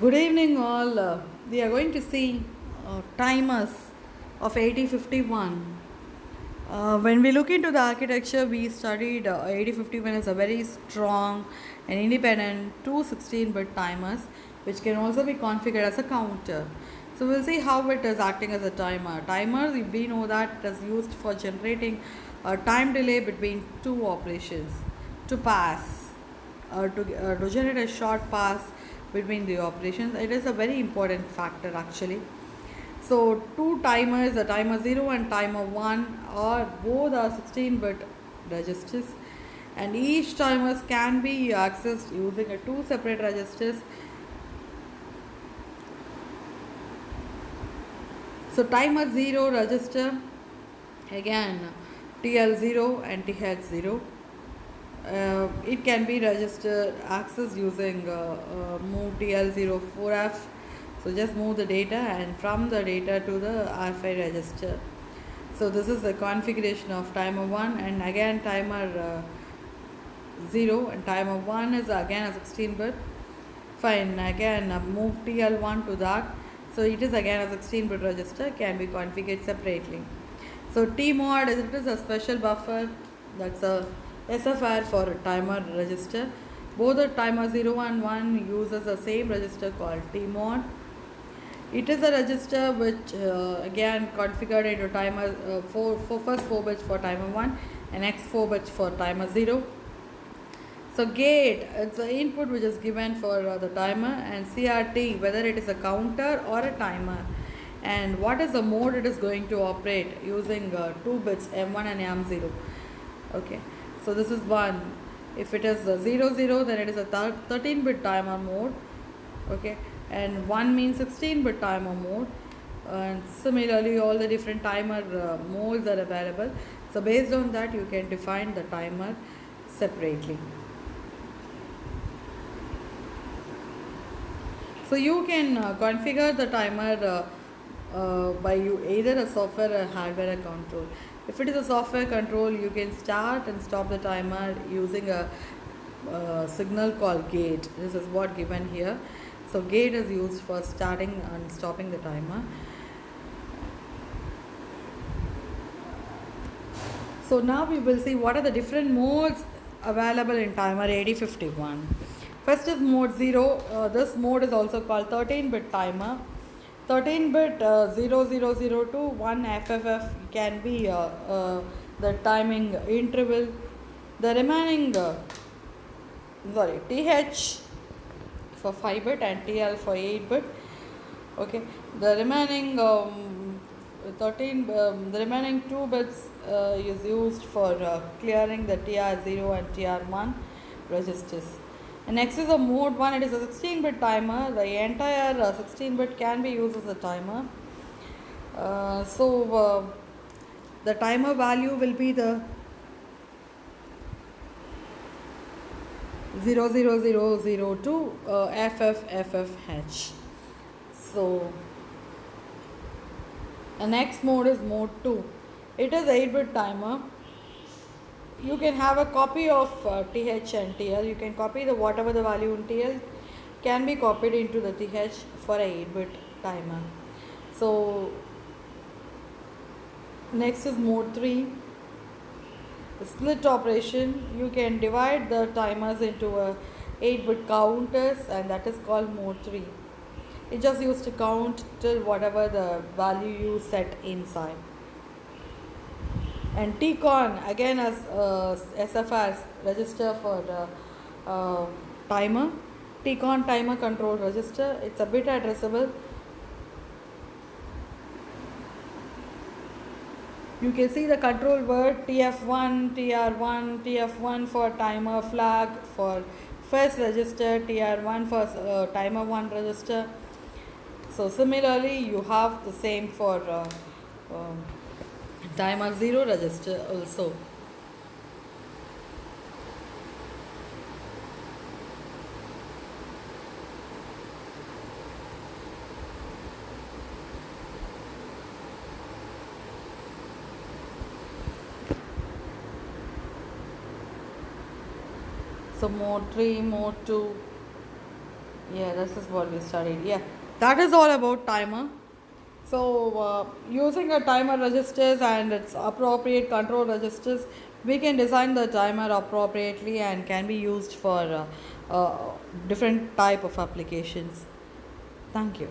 Good evening, all. We are going to see timers of 8051. When we look into the architecture, we studied 8051 is a very strong and independent 216-bit timers, which can also be configured as a counter. So we'll see how it is acting as a timer. Timer, we know that it is used for generating a time delay between two operations to pass to generate a short pass between the operations. It is a very important factor actually. So two timers, the timer 0 and timer 1 are both are 16-bit registers, and each timers can be accessed using a two separate registers. So timer 0 register, again TL0 and TH0. It can be registered accessed using move TL04F. So just move the data and from the data to the R5 register. So this is the configuration of timer 1, and again timer 0 and timer 1 is again a 16-bit. Fine, again move TL1 to that. So it is again a 16-bit register, can be configured separately. So TMOD is a special buffer, that's a SFR for a timer register. Both the timer 0 and 1 uses the same register called TMOD. It is a register which again configured into timer for first 4 bits for timer 1 and next 4 bits for timer 0. So gate, it's the input which is given for the timer, and CRT, whether it is a counter or a timer, and what is the mode it is going to operate using 2 bits M1 and M0. Okay, so this is 1. If it is 0 0, then it is a 13-bit timer mode. Okay, and 1 means 16-bit timer mode, and similarly all the different timer modes are available. So based on that you can define the timer separately. So you can configure the timer by either a software or hardware control. If it is a software control, you can start and stop the timer using a signal called gate. This is what given here. So gate is used for starting and stopping the timer. So now we will see what are the different modes available in timer 8051. First is mode 0. This mode is also called 13-bit timer. 13-bit 0002 1 FFF can be the timing interval. The remaining TH for 5-bit and TL for 8-bit. Okay, the remaining the remaining 2 bits is used for clearing the TR0 and TR1 registers. And next is a mode 1. It is a 16-bit timer. The entire 16-bit can be used as a timer. The timer value will be the 00002 FFFFH. So the next mode is mode 2. It is 8-bit timer. You can have a copy of TH and TL. You can copy the whatever the value in TL can be copied into the TH for a 8-bit timer. So next is mode 3. The split operation. You can divide the timers into a 8-bit counters, and that is called mode 3. It just used to count till whatever the value you set inside. And TCON again as SFR register for the timer. TCON timer control register. It's a bit addressable. You can see the control word TF1, TR1, TF1 for timer flag for first register, TR1 for timer 1 register. So similarly you have the same for timer 0 register also. So mode 3, mode 2, Yeah, this is what we studied. Yeah, that is all about timer. So, using a timer registers and its appropriate control registers, we can design the timer appropriately and can be used for different type of applications. Thank you.